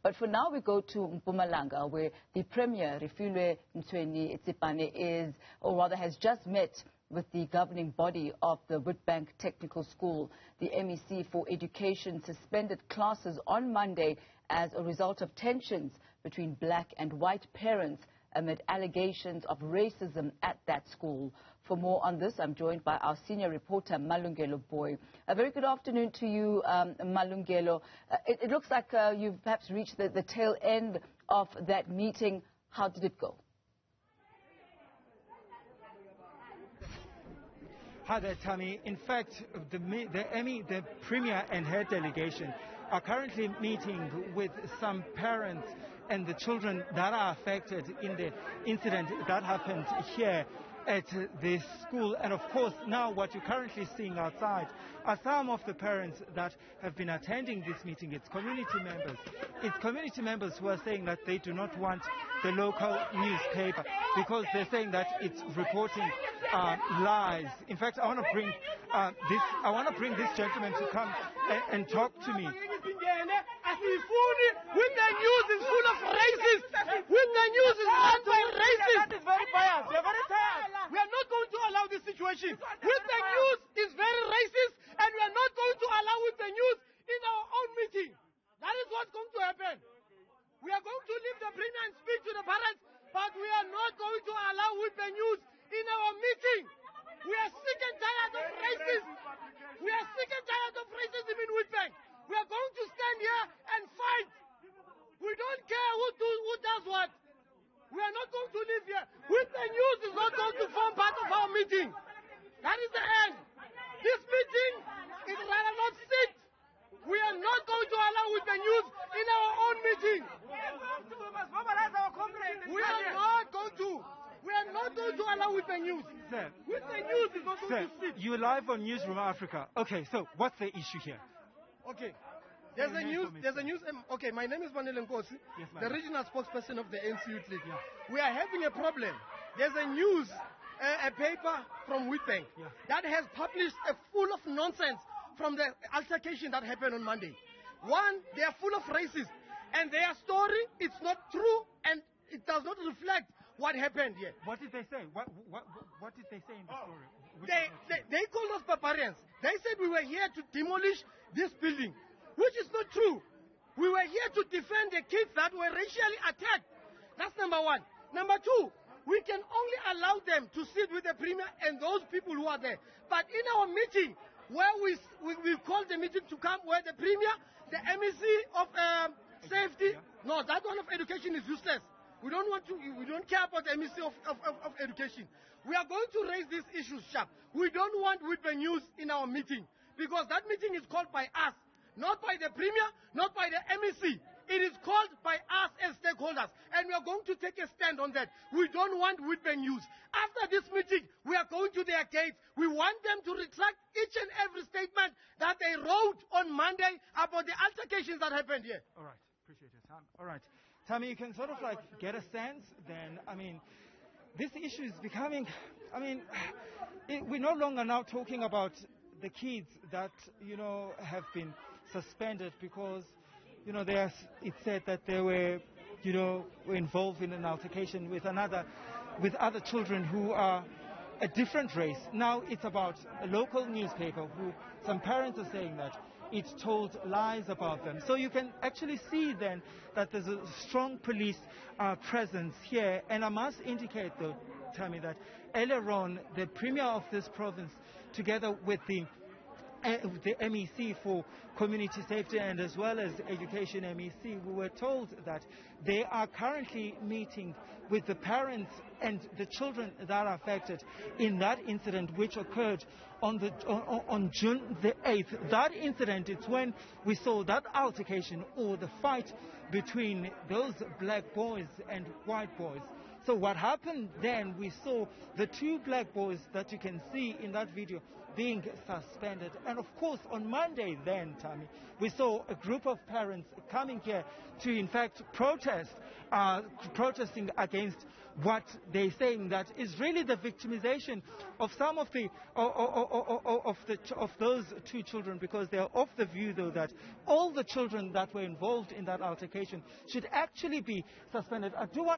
But for now, we go to Mpumalanga, where the Premier, Refilwe Mtsweni-Tsipaneis, is, or rather has just met with the governing body of the Witbank Technical School. The MEC for Education suspended classes on Monday as a result of tensions between black and white parents amid allegations of racism at that school. For more on this, I'm joined by our senior reporter, Malungelo Booi. A very good afternoon to you, Malungelo. It looks like you've perhaps reached the tail end of that meeting. How did it go? Hi there, Tammy. In fact, the Premier and her delegation are currently meeting with some parents and the children that are affected in the incident that happened here at this school. And of course, now what you're currently seeing outside are some of the parents that have been attending this meeting. It's community members. It's community members who are saying that they do not want the local newspaper because they're saying that it's reporting lies. In fact, I want to bring this gentleman to come and talk to me. With the news is full of racists. With the news is not racist. That is very biased. We are very tired. We are not going to allow this situation. With the news is very racist, and we are not going to allow with the news in our own meeting. That is what's going to happen. We are going to leave the Premier and speak to the parents, but we are not going to allow with the news in our meeting. We are sick and tired of racism. We are sick and tired of racism in Witbank. We are going to stand here and fight. We don't care who does what. We are not going to live here. With the news is not going to form part of our meeting. That is the end. This meeting is rather not sit. We are not going to allow with the news in our own meeting. We are not going to. We are not going to allow with the news. Sir, with the news is not going to sit. You're live on Newzroom Afrika. Okay, so what's the issue here? Okay. There's a news. Okay, my name is Malungelo Booi, yes, the regional spokesperson of the ANC Youth League. Yeah. We are having a problem. There's a news, a paper from Witbank that has published a full of nonsense from the altercation that happened on Monday. One, they are full of racists, and their story is not true, and it does not reflect what happened here. What did they say? What did they say in the story? They called us barbarians. They said we were here to demolish this building, which is not true. We were here to defend the kids that were racially attacked. That's number one. Number two, we can only allow them to sit with the Premier and those people who are there. But in our meeting, where we called the meeting to come, where the Premier, the MEC of safety, no, that one of education is useless. We don't care about the MEC of education. We are going to raise these issues sharp. We don't want with the news in our meeting, because that meeting is called by us, not by the Premier, not by the MEC. It is called by us as stakeholders, and we are going to take a stand on that. We don't want with the news. After this meeting, we are going to their gates. We want them to retract each and every statement that they wrote on Monday about the altercations that happened here. All right. Appreciate your time. All right. Tammy, you can sort of like get a sense then, this issue is becoming, we're no longer now talking about the kids that, have been suspended because, it said that they were, were involved in an altercation with other children who are a different race. Now it's about a local newspaper who some parents are saying that it told lies about them. So you can actually see then that there's a strong police presence here. And I must indicate though, Tammy, that earlier on the Premier of this province, together with the MEC for Community Safety and as well as Education MEC, we were told that they are currently meeting with the parents and the children that are affected in that incident which occurred on June the 8th. That incident, it's when we saw that altercation or the fight between those black boys and white boys. So what happened then, we saw the two black boys that you can see in that video being suspended. And of course, on Monday then, Tammy, we saw a group of parents coming here to, in fact, protesting against what they're saying that is really the victimization of some of the of those two children, because they are of the view, though, that all the children that were involved in that altercation should actually be suspended. I do want